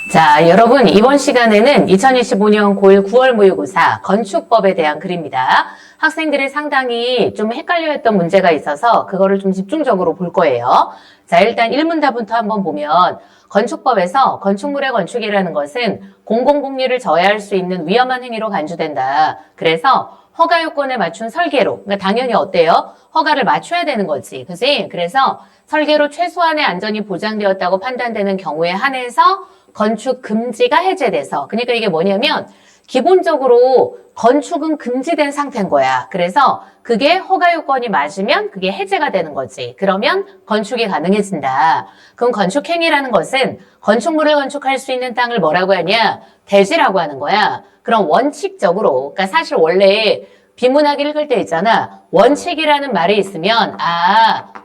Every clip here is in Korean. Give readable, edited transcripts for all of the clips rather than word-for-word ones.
자, 여러분 이번 시간에는 2025년 고1 9월 모의고사 건축법에 대한 글입니다. 학생들이 상당히 좀 헷갈려했던 문제가 있어서 그거를 좀 집중적으로 볼 거예요. 자, 일단 1문답부터 한번 보면 건축법에서 건축물의 건축이라는 것은 공공복리를 저해할 수 있는 위험한 행위로 간주된다. 그래서 허가 요건에 맞춘 설계로, 그러니까 당연히 어때요? 허가를 맞춰야 되는 거지. 그지? 그래서 설계로 최소한의 안전이 보장되었다고 판단되는 경우에 한해서 건축 금지가 해제돼서, 그러니까 이게 뭐냐면 기본적으로 건축은 금지된 상태인 거야. 그래서 그게 허가 요건이 맞으면 그게 해제가 되는 거지. 그러면 건축이 가능해진다. 그럼 건축행위라는 것은 건축물을 건축할 수 있는 땅을 뭐라고 하냐? 대지라고 하는 거야. 그럼 원칙적으로, 그러니까 사실 원래 비문학 읽을 때 있잖아. 원칙이라는 말이 있으면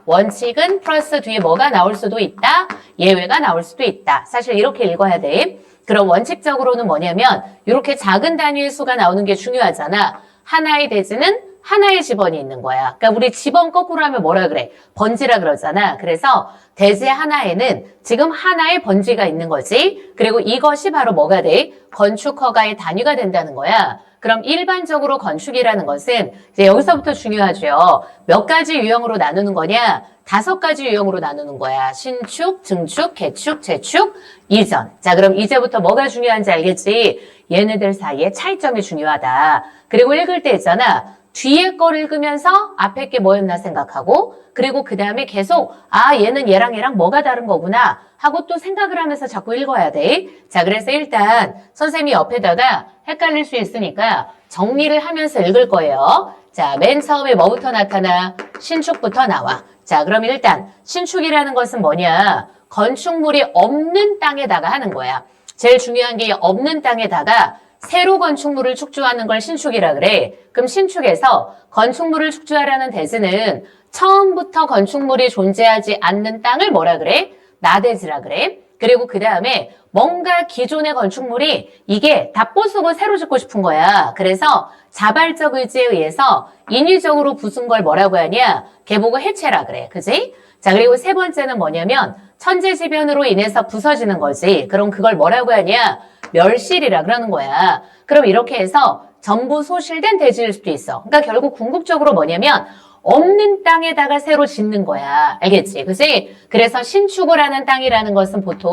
원칙은 플러스 뒤에 뭐가 나올 수도 있다. 예외가 나올 수도 있다. 사실 이렇게 읽어야 돼. 그럼 원칙적으로는 뭐냐면 이렇게 작은 단위의 수가 나오는 게 중요하잖아. 하나의 대지는 하나의 지번이 있는 거야. 그러니까 우리 지번 거꾸로 하면 뭐라 그래? 번지라 그러잖아. 그래서 대지 하나에는 지금 하나의 번지가 있는 거지. 그리고 이것이 바로 뭐가 돼? 건축 허가의 단위가 된다는 거야. 그럼 일반적으로 건축이라는 것은 이제 여기서부터 중요하죠. 몇 가지 유형으로 나누는 거냐? 5가지 유형으로 나누는 거야. 신축, 증축, 개축, 재축, 이전. 자, 그럼 이제부터 뭐가 중요한지 알겠지? 얘네들 사이의 차이점이 중요하다. 그리고 읽을 때 있잖아. 뒤에 걸 읽으면서 앞에 게 뭐였나 생각하고, 그리고 그 다음에 계속 얘는 얘랑 뭐가 다른 거구나 하고 또 생각을 하면서 자꾸 읽어야 돼. 자, 그래서 일단 선생님이 옆에다가 헷갈릴 수 있으니까 정리를 하면서 읽을 거예요. 자, 맨 처음에 뭐부터 나타나? 신축부터 나와. 자, 그럼 일단 신축이라는 것은 뭐냐? 건축물이 없는 땅에다가 하는 거야. 제일 중요한 게 없는 땅에다가 새로 건축물을 축조하는 걸 신축이라 그래. 그럼 신축에서 건축물을 축조하려는 대지는 처음부터 건축물이 존재하지 않는 땅을 뭐라 그래? 나대지라 그래. 그리고 그 다음에 뭔가 기존의 건축물이 이게 다 부수고 새로 짓고 싶은 거야. 그래서 자발적 의지에 의해서 인위적으로 부순 걸 뭐라고 하냐? 걔보고 해체라 그래. 그지? 자, 그리고 세 번째는 뭐냐면 천재지변으로 인해서 부서지는 거지. 그럼 그걸 뭐라고 하냐? 멸실이라 그러는 거야. 그럼 이렇게 해서 전부 소실된 대지일 수도 있어. 그러니까 결국 궁극적으로 뭐냐면 없는 땅에다가 새로 짓는 거야. 알겠지? 그치? 그래서 신축을 하는 땅이라는 것은 보통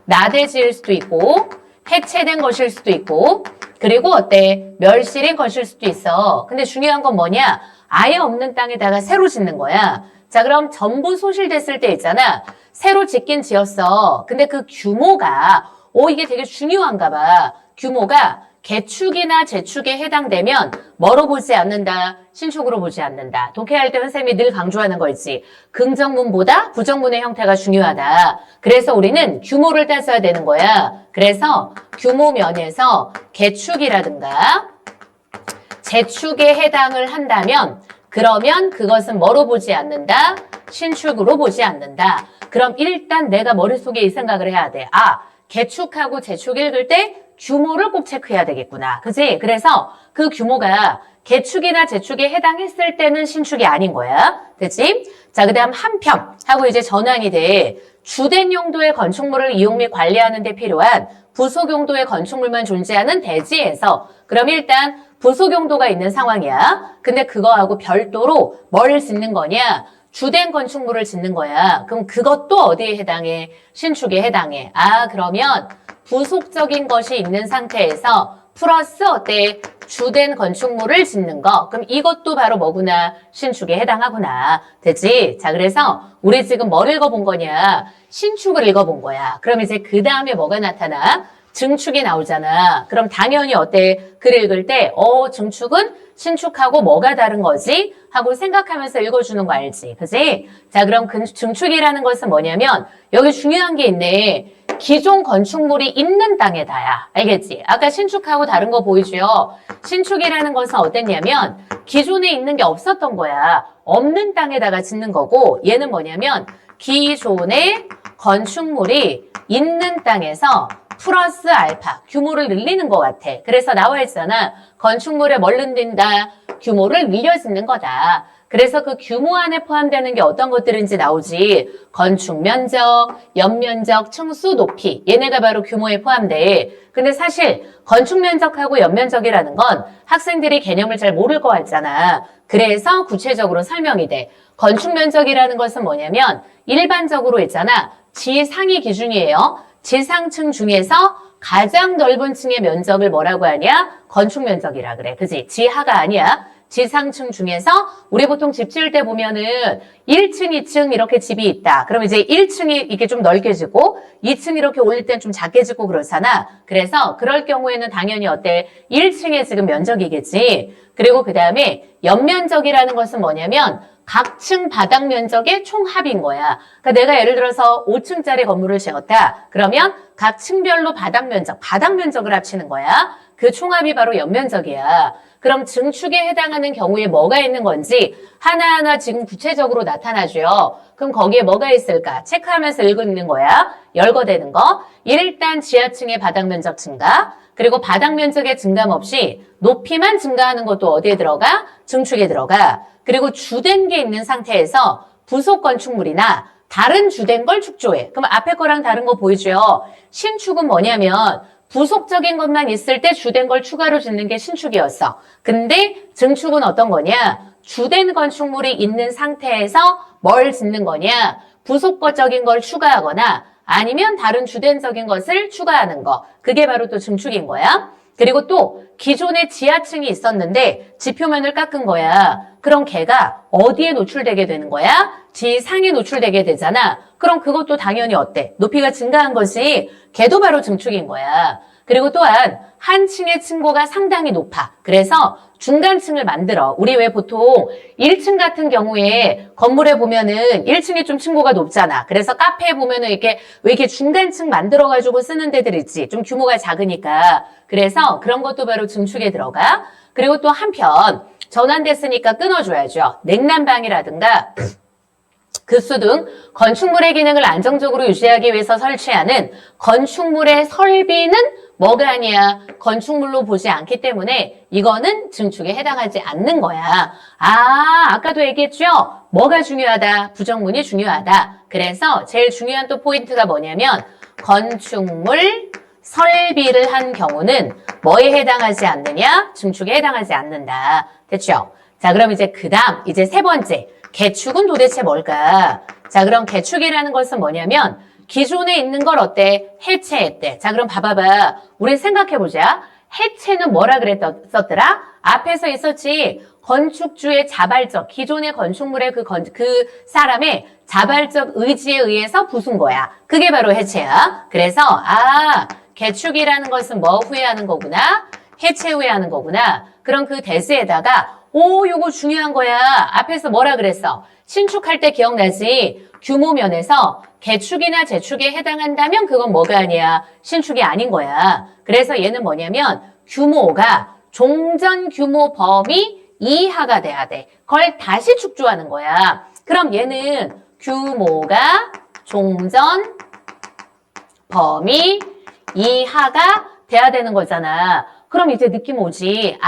나대지일 수도 있고 해체된 것일 수도 있고 그리고 어때? 멸실인 것일 수도 있어. 근데 중요한 건 뭐냐? 아예 없는 땅에다가 새로 짓는 거야. 자, 그럼 전부 소실됐을 때 있잖아. 새로 짓긴 지었어. 근데 그 규모가 이게 되게 중요한가 봐. 규모가 개축이나 재축에 해당되면 뭐로 보지 않는다? 신축으로 보지 않는다. 독해할 때 선생님이 늘 강조하는 거 있지. 긍정문보다 부정문의 형태가 중요하다. 그래서 우리는 규모를 따져야 되는 거야. 그래서 규모 면에서 개축이라든가 재축에 해당을 한다면 그러면 그것은 뭐로 보지 않는다? 신축으로 보지 않는다. 그럼 일단 내가 머릿속에 이 생각을 해야 돼. 개축하고 재축 읽을 때 규모를 꼭 체크해야 되겠구나. 그지? 그래서 그 규모가 개축이나 재축에 해당했을 때는 신축이 아닌 거야. 됐지? 자, 그 다음 한평 하고 이제 전환이 돼. 주된 용도의 건축물을 이용 및 관리하는 데 필요한 부속 용도의 건축물만 존재하는 대지에서 그럼 일단 부속 용도가 있는 상황이야. 근데 그거하고 별도로 뭘 짓는 거냐? 주된 건축물을 짓는 거야. 그럼 그것도 어디에 해당해? 신축에 해당해. 그러면 부속적인 것이 있는 상태에서 플러스 어때? 주된 건축물을 짓는 거. 그럼 이것도 바로 뭐구나? 신축에 해당하구나. 되지? 자, 그래서 우리 지금 뭘 읽어본 거냐? 신축을 읽어본 거야. 그럼 이제 그 다음에 뭐가 나타나? 증축이 나오잖아. 그럼 당연히 어때? 글 읽을 때 증축은 신축하고 뭐가 다른 거지? 하고 생각하면서 읽어주는 거 알지? 그지? 자, 그럼 증축이라는 것은 뭐냐면 여기 중요한 게 있네. 기존 건축물이 있는 땅에다야. 알겠지? 아까 신축하고 다른 거 보이죠? 신축이라는 것은 어땠냐면 기존에 있는 게 없었던 거야. 없는 땅에다가 짓는 거고 얘는 뭐냐면 기존의 건축물이 있는 땅에서 플러스 알파 규모를 늘리는 것 같아. 그래서 나와 있잖아. 건축물에 뭘 늘린다? 규모를 늘려 짓는 거다. 그래서 그 규모 안에 포함되는 게 어떤 것들인지 나오지. 건축 면적, 연면적, 층수, 높이. 얘네가 바로 규모에 포함돼. 근데 사실 건축 면적하고 연면적이라는 건 학생들이 개념을 잘 모를 것 같잖아. 그래서 구체적으로 설명이 돼. 건축 면적이라는 것은 뭐냐면 일반적으로 있잖아. 지상이 기준이에요. 지상층 중에서 가장 넓은 층의 면적을 뭐라고 하냐? 건축 면적이라 그래. 그지? 지하가 아니야. 지상층 중에서 우리 보통 집 지을 때 보면은 1층, 2층 이렇게 집이 있다. 그럼 이제 1층이 이렇게 좀 넓게 지고 2층 이렇게 올릴 땐 좀 작게 지고 그렇잖아. 그래서 그럴 경우에는 당연히 어때? 1층의 지금 면적이겠지. 그리고 그 다음에 연면적이라는 것은 뭐냐면 각 층 바닥 면적의 총합인 거야. 그러니까 내가 예를 들어서 5층짜리 건물을 지었다. 그러면 각 층별로 바닥 면적을 합치는 거야. 그 총합이 바로 연면적이야. 그럼 증축에 해당하는 경우에 뭐가 있는 건지 하나하나 지금 구체적으로 나타나죠. 그럼 거기에 뭐가 있을까? 체크하면서 읽는 거야. 열거되는 거. 일단 지하층의 바닥 면적 증가. 그리고 바닥 면적의 증감 없이 높이만 증가하는 것도 어디에 들어가? 증축에 들어가. 그리고 주된 게 있는 상태에서 부속 건축물이나 다른 주된 걸 축조해. 그럼 앞에 거랑 다른 거 보이죠? 신축은 뭐냐면 부속적인 것만 있을 때 주된 걸 추가로 짓는 게 신축이었어. 근데 증축은 어떤 거냐? 주된 건축물이 있는 상태에서 뭘 짓는 거냐? 부속적인 걸 추가하거나 아니면 다른 주된적인 것을 추가하는 거. 그게 바로 또 증축인 거야. 그리고 또 기존에 지하층이 있었는데 지표면을 깎은 거야. 그럼 걔가 어디에 노출되게 되는 거야? 지상에 노출되게 되잖아. 그럼 그것도 당연히 어때? 높이가 증가한 것이 걔도 바로 증축인 거야. 그리고 또한 한 층의 층고가 상당히 높아. 그래서 중간층을 만들어. 우리 왜 보통 1층 같은 경우에 건물에 보면은 1층이 좀 층고가 높잖아. 그래서 카페에 보면은 이렇게 왜 이렇게 중간층 만들어가지고 쓰는 데들 있지. 좀 규모가 작으니까. 그래서 그런 것도 바로 증축에 들어가. 그리고 또 한편 전환됐으니까 끊어줘야죠. 냉난방이라든가 급수 등 건축물의 기능을 안정적으로 유지하기 위해서 설치하는 건축물의 설비는 뭐가 아니야? 건축물로 보지 않기 때문에 이거는 증축에 해당하지 않는 거야. 아까도 얘기했죠? 뭐가 중요하다? 부정문이 중요하다. 그래서 제일 중요한 또 포인트가 뭐냐면 건축물 설비를 한 경우는 뭐에 해당하지 않느냐? 증축에 해당하지 않는다. 됐죠? 자, 그럼 이제 이제 세 번째. 개축은 도대체 뭘까? 자, 그럼 개축이라는 것은 뭐냐면 기존에 있는 걸 어때? 해체했대. 자, 그럼 봐봐봐. 우리 생각해보자. 해체는 뭐라 썼더라? 앞에서 있었지. 건축주의 자발적, 기존의 건축물의 그 사람의 자발적 의지에 의해서 부순 거야. 그게 바로 해체야. 그래서, 개축이라는 것은 뭐 후에 하는 거구나? 해체 후에 하는 거구나. 그럼 그 대수에다가 요거 중요한 거야. 앞에서 뭐라 그랬어? 신축할 때 기억나지? 규모 면에서 개축이나 재축에 해당한다면 그건 뭐가 아니야? 신축이 아닌 거야. 그래서 얘는 뭐냐면 규모가 종전 규모 범위 이하가 돼야 돼. 그걸 다시 축조하는 거야. 그럼 얘는 규모가 종전 범위 이하가 돼야 되는 거잖아. 그럼 이제 느낌 오지.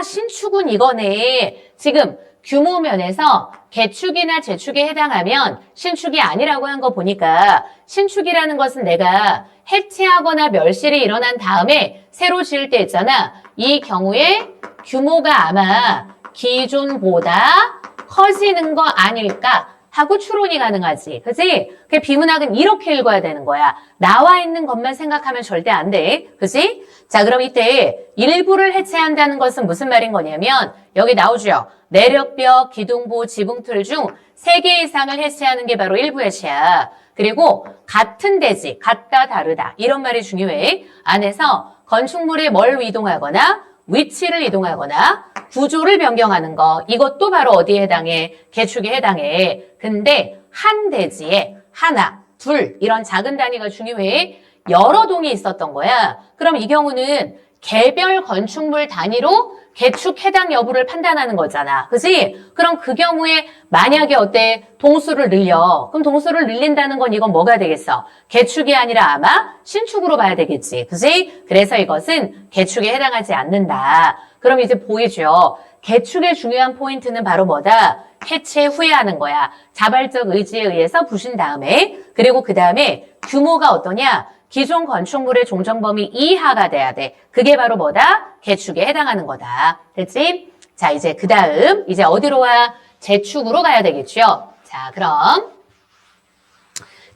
신축은 이거네. 지금 규모 면에서 개축이나 재축에 해당하면 신축이 아니라고 한 거 보니까 신축이라는 것은 내가 해체하거나 멸실이 일어난 다음에 새로 지을 때 있잖아. 이 경우에 규모가 아마 기존보다 커지는 거 아닐까 하고 추론이 가능하지. 그치? 그 비문학은 이렇게 읽어야 되는 거야. 나와 있는 것만 생각하면 절대 안 돼. 그치? 자, 그럼 이때 일부를 해체한다는 것은 무슨 말인 거냐면 여기 나오죠. 내력벽, 기둥보, 지붕틀 중 3개 이상을 해체하는 게 바로 일부 해체야. 그리고 같은 대지, 같다, 다르다 이런 말이 중요해. 안에서 건축물에 뭘 이동하거나 위치를 이동하거나 구조를 변경하는 거 이것도 바로 어디에 해당해? 개축에 해당해. 근데 한 대지에 하나, 둘 이런 작은 단위가 중요해. 여러 동이 있었던 거야. 그럼 이 경우는 개별 건축물 단위로 개축 해당 여부를 판단하는 거잖아. 그치? 그럼 그 경우에 만약에 어때? 동수를 늘려. 그럼 동수를 늘린다는 건 이건 뭐가 되겠어? 개축이 아니라 아마 신축으로 봐야 되겠지. 그치? 그래서 이것은 개축에 해당하지 않는다. 그럼 이제 보이죠? 개축의 중요한 포인트는 바로 뭐다? 해체 후에 하는 거야. 자발적 의지에 의해서 부신 다음에, 그리고 그 다음에 규모가 어떠냐? 기존 건축물의 종전 범위 이하가 돼야 돼. 그게 바로 뭐다? 개축에 해당하는 거다. 됐지? 자, 이제 그 다음, 이제 어디로 와? 재축으로 가야 되겠죠? 자, 그럼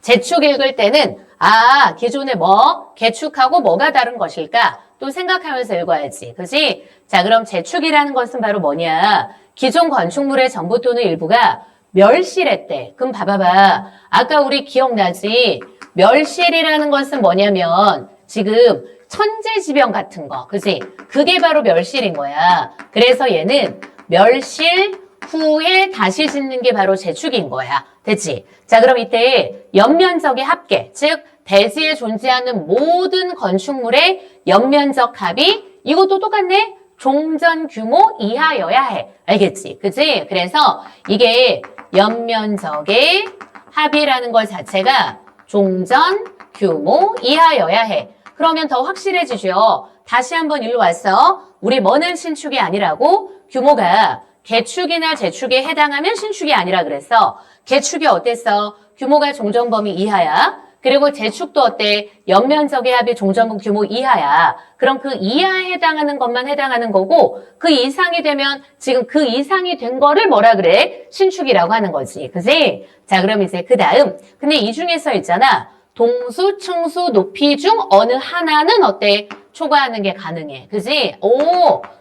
재축 읽을 때는 기존에 개축하고 뭐가 다른 것일까? 또 생각하면서 읽어야지. 그지? 자, 그럼 재축이라는 것은 바로 뭐냐? 기존 건축물의 전부 또는 일부가 멸실했대. 그럼 봐봐봐. 아까 우리 기억나지? 멸실이라는 것은 뭐냐면 지금 천재지변 같은 거. 그지? 그게 바로 멸실인 거야. 그래서 얘는 멸실 후에 다시 짓는 게 바로 재축인 거야. 됐지? 자, 그럼 이때 연면적의 합계, 즉 대지에 존재하는 모든 건축물의 연면적 합이 이것도 똑같네? 종전 규모 이하여야 해. 알겠지? 그치? 그래서 이게 연면적의 합이라는 것 자체가 종전 규모 이하여야 해. 그러면 더 확실해지죠? 다시 한번 일로 와서 우리 뭐는 신축이 아니라고? 규모가 개축이나 재축에 해당하면 신축이 아니라 그랬어. 개축이 어땠어? 규모가 종전 범위 이하야. 그리고 재축도 어때? 연면적의 합이 종전 규모 이하야. 그럼 그 이하에 해당하는 것만 해당하는 거고 그 이상이 되면 지금 그 이상이 된 거를 뭐라 그래? 신축이라고 하는 거지. 그지? 자, 그럼 이제 그 다음. 근데 이 중에서 있잖아. 동수, 층수, 높이 중 어느 하나는 어때? 초과하는 게 가능해. 그지?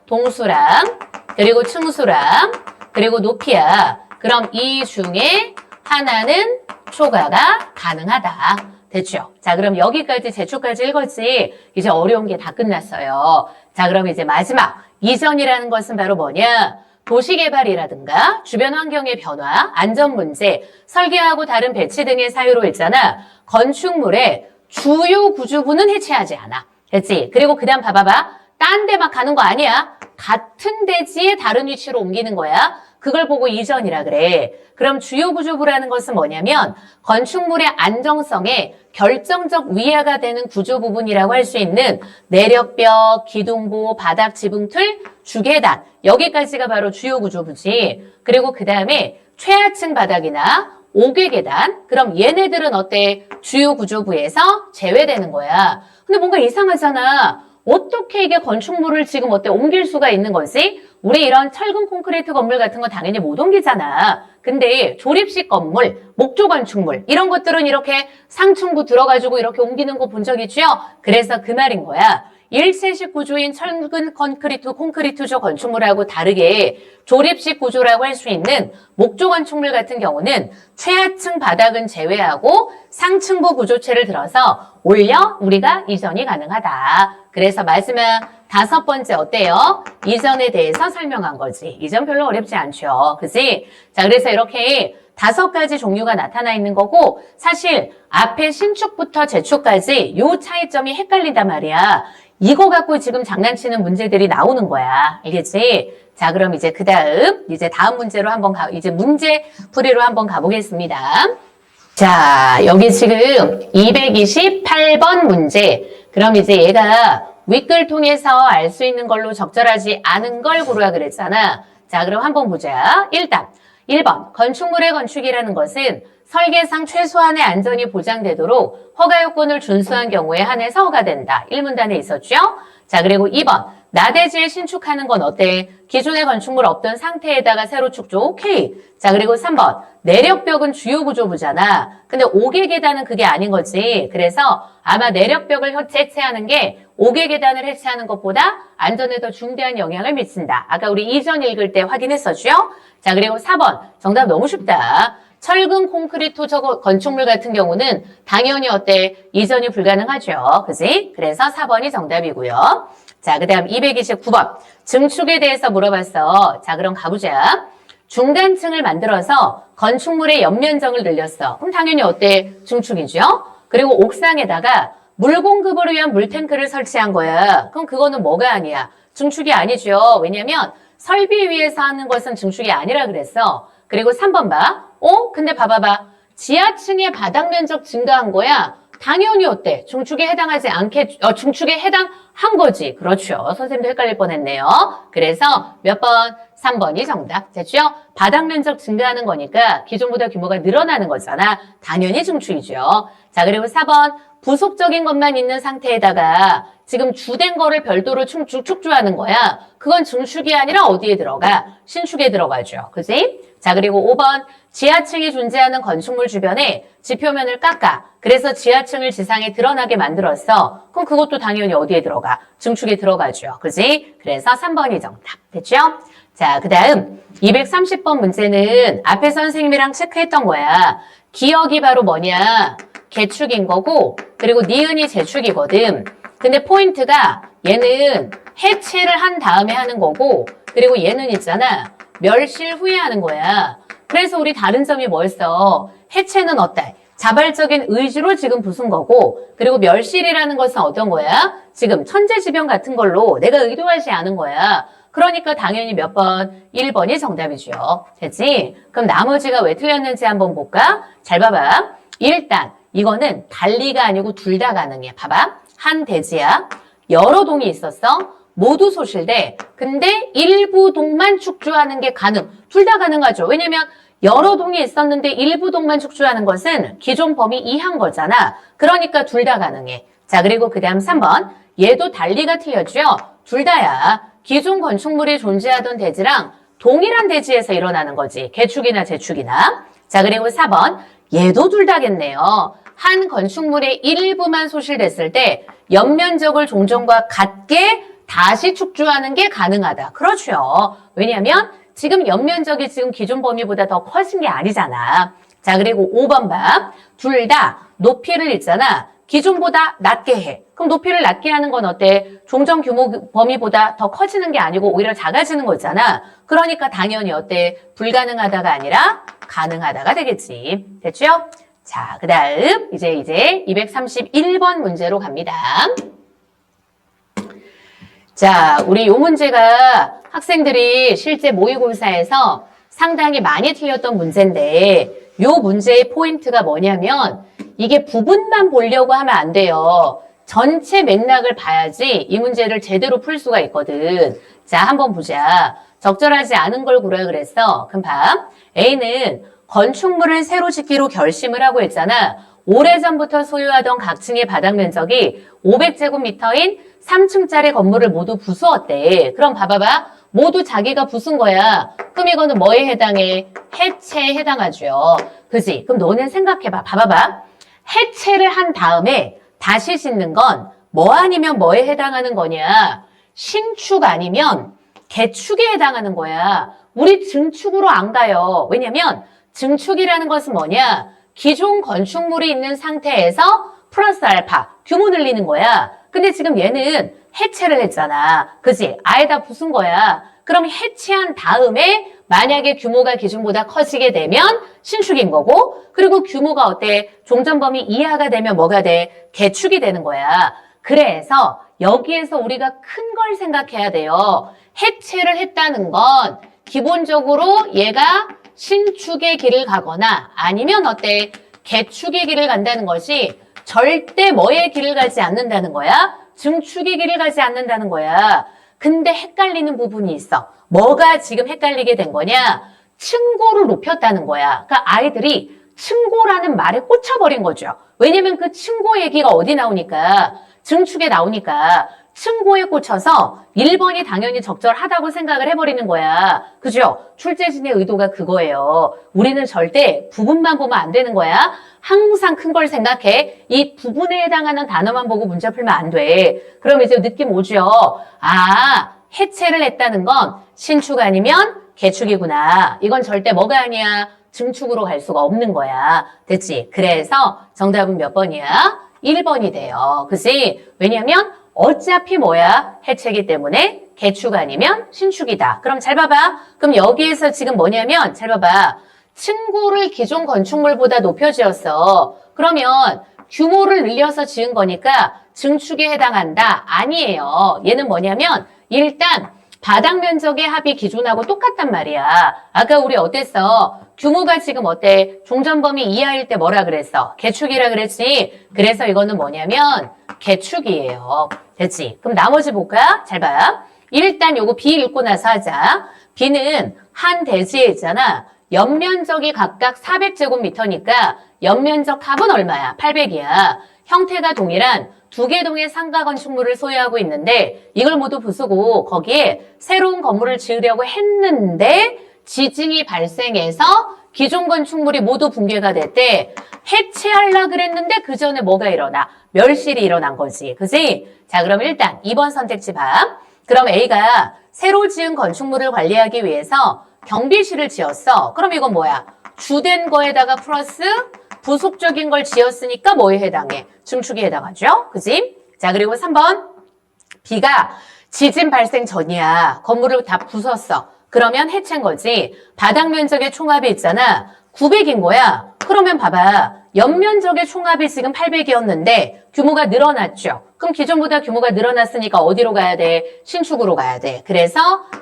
동수랑 그리고 층수랑 그리고 높이야. 그럼 이 중에 하나는 초과가 가능하다. 됐죠? 자, 그럼 여기까지 재축까지 읽었지? 이제 어려운 게 다 끝났어요. 자, 그럼 이제 마지막. 이전이라는 것은 바로 뭐냐? 도시개발이라든가 주변 환경의 변화, 안전 문제, 설계하고 다른 배치 등의 사유로 있잖아. 건축물의 주요 구조부는 해체하지 않아. 됐지? 그리고 그 다음 봐봐봐. 딴 데 막 가는 거 아니야. 같은 대지에 다른 위치로 옮기는 거야. 그걸 보고 이전이라 그래. 그럼 주요 구조부라는 것은 뭐냐면 건축물의 안정성에 결정적 위해가 되는 구조 부분이라고 할 수 있는 내력벽, 기둥보, 바닥 지붕틀, 주계단 여기까지가 바로 주요 구조부지. 그리고 그 다음에 최하층 바닥이나 옥외 계단 그럼 얘네들은 어때? 주요 구조부에서 제외되는 거야. 근데 뭔가 이상하잖아. 어떻게 이게 건축물을 지금 어때 옮길 수가 있는 거지? 우리 이런 철근 콘크리트 건물 같은 거 당연히 못 옮기잖아. 근데 조립식 건물, 목조 건축물 이런 것들은 이렇게 상층부 들어가지고 이렇게 옮기는 거 본 적 있죠? 그래서 그 말인 거야. 일체식 구조인 철근 콘크리트조 건축물하고 다르게 조립식 구조라고 할 수 있는 목조 건축물 같은 경우는 최하층 바닥은 제외하고 상층부 구조체를 들어서 올려 우리가 이전이 가능하다. 그래서 마지막 5번째 어때요? 이전에 대해서 설명한 거지. 이전 별로 어렵지 않죠. 그치? 자, 그래서 이렇게 5가지 종류가 나타나 있는 거고 사실 앞에 신축부터 재축까지 요 차이점이 헷갈린단 말이야. 이거 갖고 지금 장난치는 문제들이 나오는 거야. 알겠지? 자, 그럼 이제 다음 문제로 이제 문제 풀이로 한번 가보겠습니다. 자, 여기 지금 228번 문제. 그럼 이제 얘가 윗글 통해서 알 수 있는 걸로 적절하지 않은 걸 고르라 그랬잖아. 자, 그럼 한번 보자. 일단 1번 건축물의 건축이라는 것은 설계상 최소한의 안전이 보장되도록 허가 요건을 준수한 경우에 한해서 허가된다. 1문단에 있었죠? 자, 그리고 2번 나대지에 신축하는 건 어때? 기존의 건축물 없던 상태에다가 새로 축조 오케이. 자, 그리고 3번 내력벽은 주요 구조부잖아. 근데 옥외 계단은 그게 아닌 거지. 그래서 아마 내력벽을 해체하는 게 옥외 계단을 해체하는 것보다 안전에 더 중대한 영향을 미친다. 아까 우리 이전 읽을 때 확인했었죠? 자, 그리고 4번 정답 너무 쉽다. 철근 콘크리트 건축물 같은 경우는 당연히 어때? 이전이 불가능하죠. 그지? 그래서 4번이 정답이고요. 자, 그 다음 229번. 증축에 대해서 물어봤어. 자, 그럼 가보자. 중간층을 만들어서 건축물의 연면적을 늘렸어. 그럼 당연히 어때? 증축이죠? 그리고 옥상에다가 물 공급을 위한 물탱크를 설치한 거야. 그럼 그거는 뭐가 아니야? 증축이 아니죠. 왜냐면 설비 위에서 하는 것은 증축이 아니라 그랬어. 그리고 3번 봐. 근데 봐봐봐. 지하층의 바닥 면적 증가한 거야. 당연히 어때? 중축에 해당하지 중축에 해당한 거지. 그렇죠. 선생님도 헷갈릴 뻔했네요. 그래서 몇 번? 3번이 정답. 됐죠? 바닥 면적 증가하는 거니까 기존보다 규모가 늘어나는 거잖아. 당연히 중축이죠. 자, 그리고 4번. 부속적인 것만 있는 상태에다가 지금 주된 거를 별도로 축조하는 거야. 그건 중축이 아니라 어디에 들어가? 신축에 들어가죠. 그지? 자, 그리고 5번. 지하층이 존재하는 건축물 주변에 지표면을 깎아. 그래서 지하층을 지상에 드러나게 만들었어. 그럼 그것도 당연히 어디에 들어가? 중축에 들어가죠. 그지? 그래서 3번이 정답. 됐죠? 자, 그 다음 230번 문제는 앞에 선생님이랑 체크했던 거야. 기역이 바로 뭐냐? 개축인 거고, 그리고 니은이 재축이거든. 근데 포인트가 얘는 해체를 한 다음에 하는 거고, 그리고 얘는 있잖아. 멸실 후에 하는 거야. 그래서 우리 다른 점이 뭐였어? 해체는 어때? 자발적인 의지로 지금 부순 거고, 그리고 멸실이라는 것은 어떤 거야? 지금 천재지변 같은 걸로 내가 의도하지 않은 거야. 그러니까 당연히 몇 번? 1번이 정답이죠. 됐지? 그럼 나머지가 왜 틀렸는지 한번 볼까? 잘 봐봐. 일단 이거는 달리가 아니고 둘 다 가능해. 봐봐. 한 대지야. 여러 동이 있었어. 모두 소실돼. 근데 일부 동만 축조하는 게 가능. 둘 다 가능하죠. 왜냐면 여러 동이 있었는데 일부 동만 축조하는 것은 기존 범위 이한 거잖아. 그러니까 둘 다 가능해. 자, 그리고 그 다음 3번. 얘도 달리가 틀렸죠? 둘 다야. 기존 건축물이 존재하던 대지랑 동일한 대지에서 일어나는 거지. 개축이나 재축이나. 자, 그리고 4번. 얘도 둘 다겠네요. 한 건축물의 일부만 소실됐을 때 연면적을 종전과 같게 다시 축조하는 게 가능하다. 그렇죠. 왜냐하면 지금 연면적이 지금 기존 범위보다 더 커진 게 아니잖아. 자, 그리고 5번 봐. 둘 다 높이를 있잖아. 기존보다 낮게 해. 그럼 높이를 낮게 하는 건 어때? 종전 규모 범위보다 더 커지는 게 아니고 오히려 작아지는 거잖아. 그러니까 당연히 어때? 불가능하다가 아니라 가능하다가 되겠지. 됐죠? 자, 그 다음 이제 231번 문제로 갑니다. 자, 우리 요 문제가 학생들이 실제 모의고사에서 상당히 많이 틀렸던 문제인데 요 문제의 포인트가 뭐냐면 이게 부분만 보려고 하면 안 돼요. 전체 맥락을 봐야지 이 문제를 제대로 풀 수가 있거든. 자, 한번 보자. 적절하지 않은 걸 고르라 그랬어. 그럼 봐. A는 건축물을 새로 짓기로 결심을 하고 있잖아. 오래전부터 소유하던 각 층의 바닥 면적이 500제곱미터인 3층짜리 건물을 모두 부수었대. 그럼 봐봐봐. 모두 자기가 부순 거야. 그럼 이거는 뭐에 해당해? 해체에 해당하죠. 그지? 그럼 너는 생각해봐. 봐봐봐. 해체를 한 다음에 다시 짓는 건 뭐 아니면 뭐에 해당하는 거냐? 신축 아니면 개축에 해당하는 거야. 우리 증축으로 안 가요. 왜냐면 증축이라는 것은 뭐냐? 기존 건축물이 있는 상태에서 플러스 알파, 규모 늘리는 거야. 근데 지금 얘는 해체를 했잖아. 그지? 아예 다 부순 거야. 그럼 해체한 다음에 만약에 규모가 기존보다 커지게 되면 신축인 거고, 그리고 규모가 어때? 종전 범위 이하가 되면 뭐가 돼? 개축이 되는 거야. 그래서 여기에서 우리가 큰 걸 생각해야 돼요. 해체를 했다는 건 기본적으로 얘가 신축의 길을 가거나 아니면 어때? 개축의 길을 간다는 것이 절대 뭐의 길을 가지 않는다는 거야? 증축의 길을 가지 않는다는 거야. 근데 헷갈리는 부분이 있어. 뭐가 지금 헷갈리게 된 거냐? 층고를 높였다는 거야. 그러니까 아이들이 층고라는 말에 꽂혀버린 거죠. 왜냐면 그 층고 얘기가 어디 나오니까? 증축에 나오니까 층고에 꽂혀서 1번이 당연히 적절하다고 생각을 해버리는 거야. 그죠? 출제진의 의도가 그거예요. 우리는 절대 부분만 보면 안 되는 거야. 항상 큰 걸 생각해. 이 부분에 해당하는 단어만 보고 문제 풀면 안 돼. 그럼 이제 느낌 오죠? 아, 해체를 했다는 건 신축 아니면 개축이구나. 이건 절대 뭐가 아니야? 증축으로 갈 수가 없는 거야. 됐지? 그래서 정답은 몇 번이야? 1번이 돼요. 그치? 왜냐면 어차피 뭐야? 해체기 때문에 개축 아니면 신축이다. 그럼 잘 봐봐. 그럼 여기에서 지금 뭐냐면 잘 봐봐. 층고를 기존 건축물보다 높여 지었어. 그러면 규모를 늘려서 지은 거니까 증축에 해당한다? 아니에요. 얘는 뭐냐면 일단 바닥 면적의 합이 기존하고 똑같단 말이야. 아까 우리 어땠어? 규모가 지금 어때? 종전 범위 이하일 때 뭐라 그랬어? 개축이라 그랬지? 그래서 이거는 뭐냐면 개축이에요. 됐지? 그럼 나머지 볼까? 잘 봐. 일단 요거 B 읽고 나서 하자. B는 한 대지에 있잖아. 연면적이 각각 400제곱미터니까 연면적 합은 얼마야? 800이야. 형태가 동일한 두 개 동의 상가 건축물을 소유하고 있는데 이걸 모두 부수고 거기에 새로운 건물을 지으려고 했는데 지진이 발생해서 기존 건축물이 모두 붕괴가 됐대. 해체하려고 그랬는데 그 전에 뭐가 일어나? 멸실이 일어난 거지. 그지? 자, 그럼 일단 2번 선택지 봐. 그럼 A가 새로 지은 건축물을 관리하기 위해서 경비실을 지었어. 그럼 이건 뭐야? 주된 거에다가 플러스 부속적인 걸 지었으니까 뭐에 해당해? 증축에 해당하죠? 그지? 자, 그리고 3번. B가 지진 발생 전이야. 건물을 다 부쉈어. 그러면 해체인 거지. 바닥 면적의 총합이 있잖아. 900인 거야. 그러면 봐봐. 연면적의 총합이 지금 800이었는데 규모가 늘어났죠. 그럼 기존보다 규모가 늘어났으니까 어디로 가야 돼? 신축으로 가야 돼. 그래서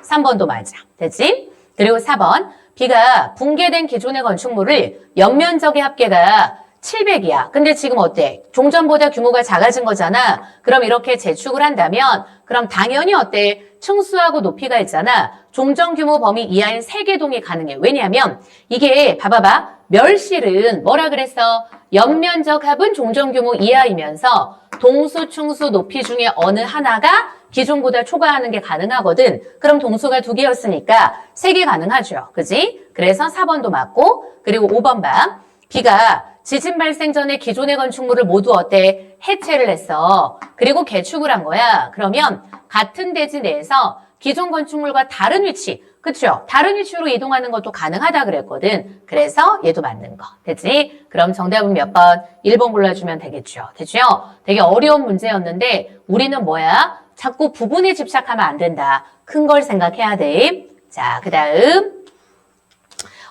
3번도 맞아. 됐지? 그리고 4번. B가 붕괴된 기존의 건축물을 연면적의 합계가 700이야. 근데 지금 어때? 종전보다 규모가 작아진 거잖아. 그럼 이렇게 재축을 한다면 그럼 당연히 어때? 층수하고 높이가 있잖아. 종전 규모 범위 이하인 3개 동이 가능해. 왜냐하면 이게 봐봐봐. 멸실은 뭐라 그랬어? 연면적 합은 종전 규모 이하이면서 동수, 충수, 높이 중에 어느 하나가 기존보다 초과하는 게 가능하거든. 그럼 동수가 2개였으니까 3개 가능하죠. 그지? 그래서 4번도 맞고 그리고 5번 봐. B가 지진 발생 전에 기존의 건축물을 모두 어때? 해체를 했어. 그리고 개축을 한 거야. 그러면 같은 대지 내에서 기존 건축물과 다른 위치, 그쵸? 다른 위치로 이동하는 것도 가능하다 그랬거든. 그래서 얘도 맞는 거. 됐지? 그럼 정답은 몇 번? 1번 골라주면 되겠죠. 됐죠? 되게 어려운 문제였는데 우리는 뭐야? 자꾸 부분에 집착하면 안 된다. 큰 걸 생각해야 돼. 자, 그 다음.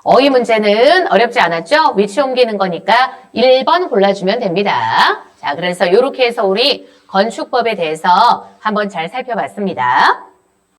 어휘 문제는 어렵지 않았죠? 위치 옮기는 거니까 1번 골라주면 됩니다. 자, 그래서 이렇게 해서 우리 건축법에 대해서 한번 잘 살펴봤습니다.